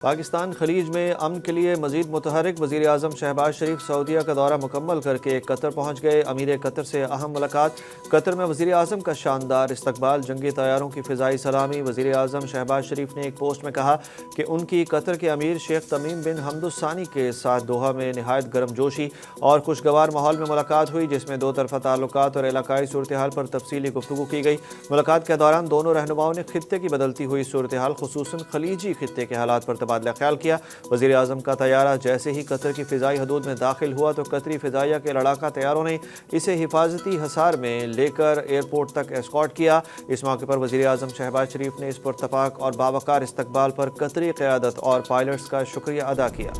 پاکستان خلیج میں امن کے لیے مزید متحرک، وزیر اعظم شہباز شریف سعودیہ کا دورہ مکمل کر کے قطر پہنچ گئے۔ امیر قطر سے اہم ملاقات۔ قطر میں وزیر اعظم کا شاندار استقبال، جنگی طیاروں کی فضائی سلامی۔ وزیر اعظم شہباز شریف نے ایک پوسٹ میں کہا کہ ان کی قطر کے امیر شیخ تمیم بن حمد الثانی کے ساتھ دوحہ میں نہایت گرم جوشی اور خوشگوار ماحول میں ملاقات ہوئی، جس میں دو طرفہ تعلقات اور علاقائی صورتحال پر تفصیلی گفتگو کی گئی۔ ملاقات کے دوران دونوں رہنماؤں نے خطے کی بدلتی ہوئی صورتحال، خصوصاً خلیجی خطے کے حالات پر تبادلہ خیال کیا۔ وزیر اعظم کا طیارہ جیسے ہی قطر کی فضائی حدود میں داخل ہوا تو قطری فضائیہ کے لڑاکا طیاروں نے اسے حفاظتی حصار میں لے کر ایئرپورٹ تک اسکارٹ کیا۔ اس موقع پر وزیر اعظم شہباز شریف نے اس پراتفاق اور باوقار استقبال پر قطری قیادت اور پائلٹس کا شکریہ ادا کیا۔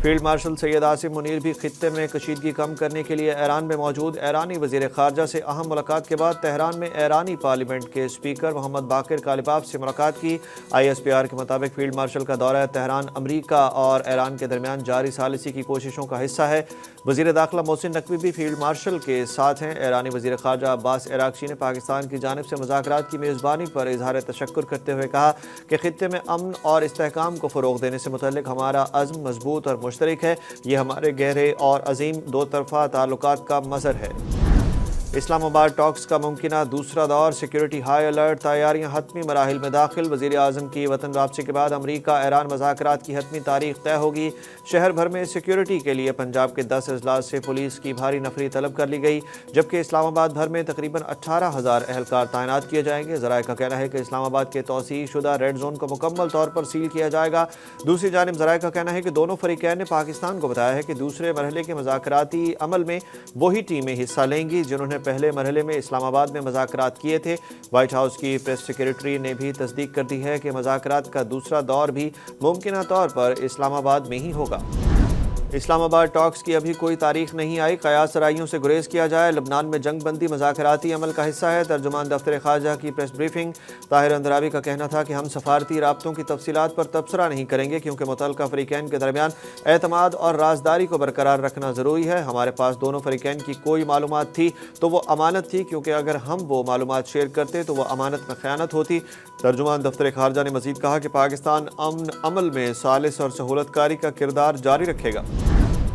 فیلڈ مارشل سید عاصم منیر بھی خطے میں کشیدگی کم کرنے کے لیے ایران میں موجود۔ ایرانی وزیر خارجہ سے اہم ملاقات کے بعد تہران میں ایرانی پارلیمنٹ کے اسپیکر محمد باقر کالباف سے ملاقات کی۔ ISPR کے مطابق فیلڈ مارشل کا دورہ تہران امریکہ اور ایران کے درمیان جاری ثالثی کی کوششوں کا حصہ ہے۔ وزیر داخلہ محسن نقوی بھی فیلڈ مارشل کے ساتھ ہیں۔ ایرانی وزیر خارجہ عباس عراقچی نے پاکستان کی جانب سے مذاکرات کی میزبانی پر اظہار تشکر کرتے ہوئے کہا کہ خطے میں امن اور استحکام کو فروغ دینے سے متعلق ہمارا عزم مضبوط اور مشترک ہے۔ یہ ہمارے گہرے اور عظیم دو طرفہ تعلقات کا مظہر ہے۔ اسلام آباد ٹاکس کا ممکنہ دوسرا دور، سیکیورٹی ہائی الرٹ، تیاریاں حتمی مراحل میں داخل۔ وزیر اعظم کی وطن واپسی کے بعد امریکہ ایران مذاکرات کی حتمی تاریخ طے ہوگی۔ شہر بھر میں سیکیورٹی کے لیے پنجاب کے 10 اضلاع سے پولیس کی بھاری نفری طلب کر لی گئی، جبکہ اسلام آباد بھر میں تقریباً 18,000 اہلکار تعینات کیے جائیں گے۔ ذرائع کا کہنا ہے کہ اسلام آباد کے توسیع شدہ ریڈ زون کو مکمل طور پر سیل کیا جائے گا۔ دوسری جانب ذرائع کا کہنا ہے کہ دونوں فریقین نے پاکستان کو بتایا ہے کہ دوسرے مرحلے کے مذاکراتی عمل میں وہی ٹیمیں حصہ لیں گی جنہوں نے پہلے مرحلے میں اسلام آباد میں مذاکرات کیے تھے۔ وائٹ ہاؤس کی پریس سیکریٹری نے بھی تصدیق کر دی ہے کہ مذاکرات کا دوسرا دور بھی ممکنہ طور پر اسلام آباد میں ہی ہوگا۔ اسلام آباد ٹاکس کی ابھی کوئی تاریخ نہیں آئی، قیاس سرائیوں سے گریز کیا جائے۔ لبنان میں جنگ بندی مذاکراتی عمل کا حصہ ہے۔ ترجمان دفتر خارجہ کی پریس بریفنگ، طاہر اندرابی کا کہنا تھا کہ ہم سفارتی رابطوں کی تفصیلات پر تبصرہ نہیں کریں گے کیونکہ متعلقہ فریقین کے درمیان اعتماد اور رازداری کو برقرار رکھنا ضروری ہے۔ ہمارے پاس دونوں فریقین کی کوئی معلومات تھی تو وہ امانت تھی، کیونکہ اگر ہم وہ معلومات شیئر کرتے تو وہ امانت میں خیانت ہوتی۔ ترجمان دفتر خارجہ نے مزید کہا کہ پاکستان امن عمل میں ثالث اور سہولت کاری کا کردار جاری رکھے گا۔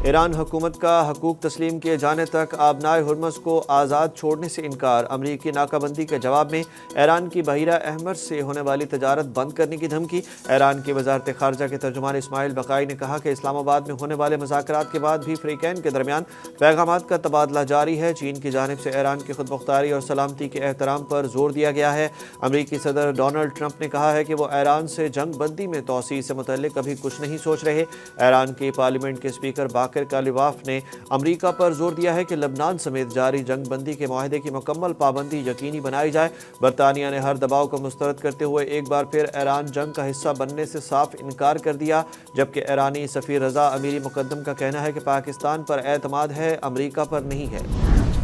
ایران حکومت کا حقوق تسلیم کیے جانے تک آبنائے ہرمز کو آزاد چھوڑنے سے انکار۔ امریکی ناکہ بندی کے جواب میں ایران کی بحیرہ احمر سے ہونے والی تجارت بند کرنے کی دھمکی۔ ایران کی وزارت خارجہ کے ترجمان اسماعیل بقائی نے کہا کہ اسلام آباد میں ہونے والے مذاکرات کے بعد بھی فریقین کے درمیان پیغامات کا تبادلہ جاری ہے۔ چین کی جانب سے ایران کی خود مختاری اور سلامتی کے احترام پر زور دیا گیا ہے۔ امریکی صدر ڈونلڈ ٹرمپ نے کہا ہے کہ وہ ایران سے جنگ بندی میں توسیع سے متعلق ابھی کچھ نہیں سوچ رہے۔ ایران کی پارلیمنٹ کے اسپیکر باقر کالباف نے امریکہ پر زور دیا ہے کہ لبنان سمیت جاری جنگ بندی کے معاہدے کی مکمل پابندی یقینی بنائی جائے۔ برطانیہ نے ہر دباؤ کو مسترد کرتے ہوئے ایک بار پھر ایران جنگ کا حصہ بننے سے صاف انکار کر دیا، جبکہ ایرانی سفیر رضا امیری مقدم کا کہنا ہے کہ پاکستان پر اعتماد ہے، امریکہ پر نہیں ہے۔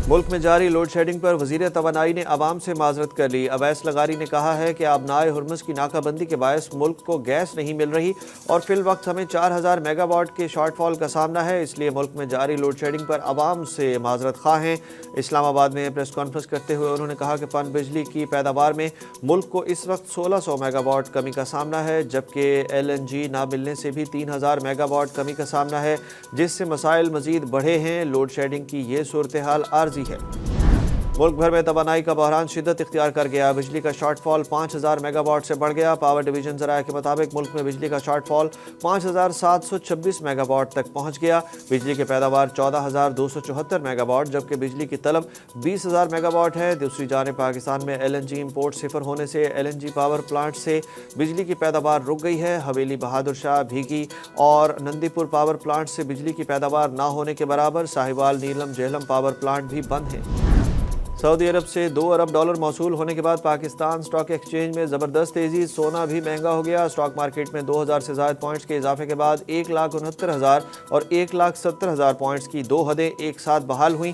ملک میں جاری لوڈ شیڈنگ پر وزیر توانائی نے عوام سے معذرت کر لی۔ اویس لغاری نے کہا ہے کہ آبنائے ہرمز کی ناکہ بندی کے باعث ملک کو گیس نہیں مل رہی اور فی الوقت ہمیں 4,000 میگا واٹ کے شارٹ فال کا سامنا ہے، اس لیے ملک میں جاری لوڈ شیڈنگ پر عوام سے معذرت خواہ ہیں۔ اسلام آباد میں پریس کانفرنس کرتے ہوئے انہوں نے کہا کہ پن بجلی کی پیداوار میں ملک کو اس وقت 1,600 میگا واٹ کمی کا سامنا ہے، جبکہ LNG نہ ملنے سے بھی 3,000 میگا واٹ کمی کا سامنا ہے، جس سے مسائل مزید بڑھے ہیں۔ لوڈ شیڈنگ کی یہ صورتحال عارضی ہے۔ ملک بھر میں توانائی کا بحران شدت اختیار کر گیا، بجلی کا شارٹ فال 5,000 میگا واٹ سے بڑھ گیا۔ پاور ڈویژن ذرائع کے مطابق ملک میں بجلی کا شارٹ فال 5,726 میگا واٹ تک پہنچ گیا۔ بجلی کی پیداوار 14,274 میگا واٹ جبکہ بجلی کی طلب 20,000 میگا واٹ ہے۔ دوسری جانب پاکستان میں LNG امپورٹ صفر ہونے سے LNG پاور پلانٹ سے بجلی کی پیداوار رک گئی ہے۔ حویلی بہادر شاہ، بھیگی اور نندی پور پاور پلانٹ سے بجلی کی پیداوار نہ ہونے کے برابر۔ ساہیوال، نیلم، جہلم پاور پلانٹ بھی بند ہیں۔ سعودی عرب سے $2 ارب موصول ہونے کے بعد پاکستان اسٹاک ایکسچینج میں زبردست تیزی، سونا بھی مہنگا ہو گیا۔ اسٹاک مارکیٹ میں 2,000 سے زائد پوائنٹس کے اضافے کے بعد 1,69,000 اور 1,70,000 پوائنٹس کی دو حدیں ایک ساتھ بحال ہوئیں۔